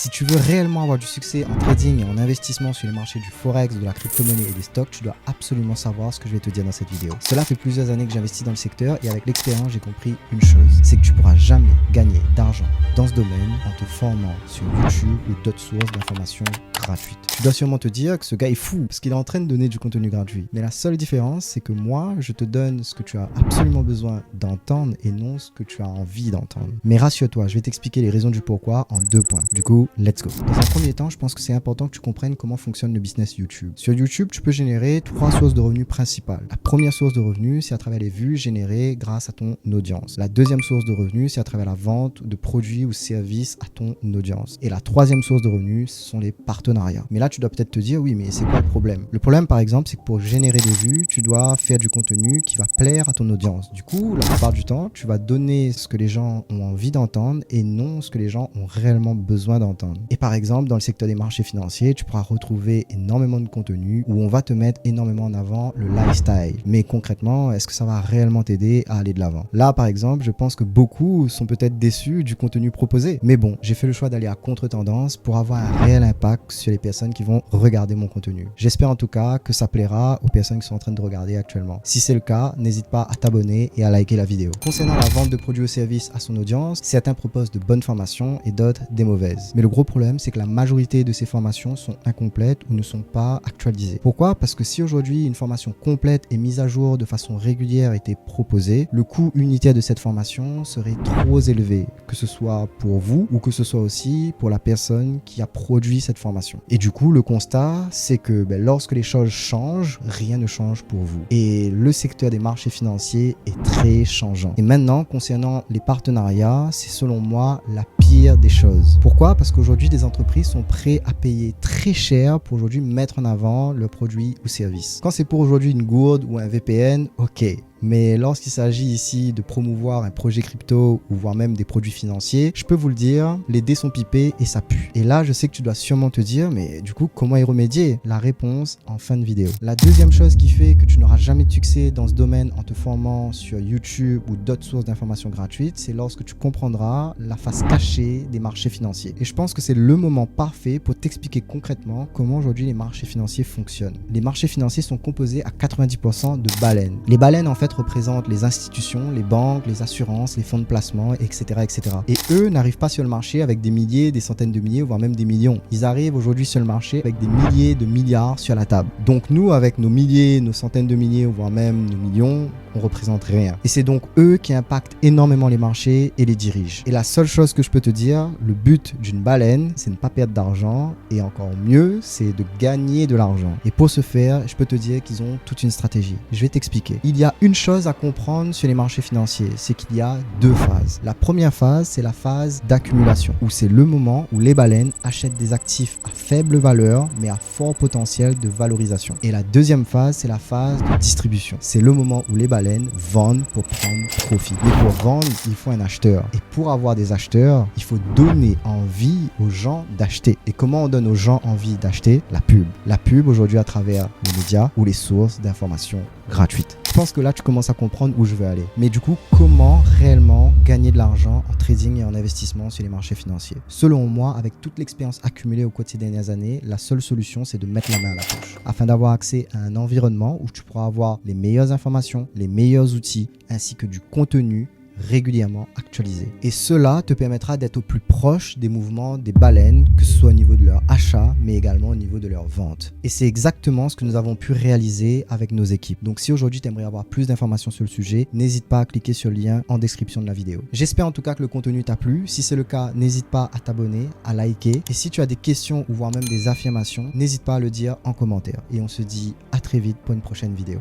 Si tu veux réellement avoir du succès en trading et en investissement sur les marchés du forex, de la crypto-monnaie et des stocks, tu dois absolument savoir ce que je vais te dire dans cette vidéo. Cela fait plusieurs années que j'investis dans le secteur et avec l'expérience, j'ai compris une chose, c'est que tu pourras jamais gagner d'argent dans ce domaine en te formant sur YouTube ou d'autres sources d'informations gratuites. Tu dois sûrement te dire que ce gars est fou parce qu'il est en train de donner du contenu gratuit. Mais la seule différence, c'est que moi, je te donne ce que tu as absolument besoin d'entendre et non ce que tu as envie d'entendre. Mais rassure-toi, je vais t'expliquer les raisons du pourquoi en 2 points. Du coup, let's go. Dans un premier temps, je pense que c'est important que tu comprennes comment fonctionne le business YouTube. Sur YouTube, tu peux générer 3 sources de revenus principales. La première source de revenus, c'est à travers les vues générées grâce à ton audience. La deuxième source de revenus, c'est à travers la vente de produits ou services à ton audience. Et la troisième source de revenus, ce sont les partenariats. Mais là, tu dois peut-être te dire, oui, mais c'est quoi le problème? Le problème, par exemple, c'est que pour générer des vues, tu dois faire du contenu qui va plaire à ton audience. Du coup, la plupart du temps, tu vas donner ce que les gens ont envie d'entendre et non ce que les gens ont réellement besoin d'entendre. Et par exemple, dans le secteur des marchés financiers, tu pourras retrouver énormément de contenu où on va te mettre énormément en avant le lifestyle. Mais concrètement, est-ce que ça va réellement t'aider à aller de l'avant? Là, par exemple, je pense que beaucoup sont peut-être déçus du contenu proposé. Mais bon, j'ai fait le choix d'aller à contre-tendance pour avoir un réel impact sur les personnes qui vont regarder mon contenu. J'espère en tout cas que ça plaira aux personnes qui sont en train de regarder actuellement. Si c'est le cas, n'hésite pas à t'abonner et à liker la vidéo. Concernant la vente de produits ou services à son audience, certains proposent de bonnes formations et d'autres des mauvaises. Mais le gros problème, c'est que la majorité de ces formations sont incomplètes ou ne sont pas actualisées. Pourquoi? Parce que si aujourd'hui une formation complète et mise à jour de façon régulière était proposée, le coût unitaire de cette formation serait trop élevé, que ce soit pour vous ou que ce soit aussi pour la personne qui a produit cette formation. Et du coup, le constat, c'est que lorsque les choses changent, rien ne change pour vous. Et le secteur des marchés financiers est très changeant. Et maintenant, concernant les partenariats, c'est selon moi la pire des choses. Pourquoi? Parce qu'aujourd'hui, des entreprises sont prêtes à payer très cher pour aujourd'hui mettre en avant leurs produits ou services. Quand c'est pour aujourd'hui une gourde ou un VPN, ok. Mais lorsqu'il s'agit ici de promouvoir un projet crypto ou voire même des produits financiers, je peux vous le dire, les dés sont pipés et ça pue. Et là, je sais que tu dois sûrement te dire, mais du coup, comment y remédier? La réponse en fin de vidéo. La deuxième chose qui fait que tu n'auras jamais de succès dans ce domaine en te formant sur YouTube ou d'autres sources d'informations gratuites, c'est lorsque tu comprendras la face cachée des marchés financiers. Et je pense que c'est le moment parfait pour t'expliquer concrètement comment aujourd'hui les marchés financiers fonctionnent. Les marchés financiers sont composés à 90% de baleines. Les baleines, en fait, représentent les institutions, les banques, les assurances, les fonds de placement, etc., etc. Et eux n'arrivent pas sur le marché avec des milliers, des centaines de milliers, voire même des millions. Ils arrivent aujourd'hui sur le marché avec des milliers de milliards sur la table. Donc nous, avec nos milliers, nos centaines de milliers, voire même nos millions, on représente rien. Et c'est donc eux qui impactent énormément les marchés et les dirigent. Et la seule chose que je peux te dire, le but d'une baleine, c'est de ne pas perdre d'argent et encore mieux, c'est de gagner de l'argent. Et pour ce faire, je peux te dire qu'ils ont toute une stratégie. Je vais t'expliquer. Il y a une chose à comprendre sur les marchés financiers, c'est qu'il y a 2 phases. La première phase, c'est la phase d'accumulation, où c'est le moment où les baleines achètent des actifs à faible valeur, mais à fort potentiel de valorisation. Et la deuxième phase, c'est la phase de distribution. C'est le moment où les baleines vendent pour prendre profit. Mais pour vendre, il faut un acheteur. Et pour avoir des acheteurs, il faut donner envie aux gens d'acheter. Et comment on donne aux gens envie d'acheter? La pub. La pub aujourd'hui à travers les médias ou les sources d'informations gratuites. Je pense que là, tu commences à comprendre où je veux aller. Mais du coup, comment réellement gagner de l'argent en trading et en investissement sur les marchés financiers? Selon moi, avec toute l'expérience accumulée au cours de ces dernières années, la seule solution, c'est de mettre la main à la poche. Afin d'avoir accès à un environnement où tu pourras avoir les meilleures informations, les meilleurs outils, ainsi que du contenu régulièrement actualisé. Et cela te permettra d'être au plus proche des mouvements des baleines, que ce soit au niveau de leur achat, mais également au niveau de leur vente. Et c'est exactement ce que nous avons pu réaliser avec nos équipes. Donc si aujourd'hui tu aimerais avoir plus d'informations sur le sujet, n'hésite pas à cliquer sur le lien en description de la vidéo. J'espère en tout cas que le contenu t'a plu. Si c'est le cas, n'hésite pas à t'abonner, à liker. Et si tu as des questions ou voire même des affirmations, n'hésite pas à le dire en commentaire. Et on se dit à très vite pour une prochaine vidéo.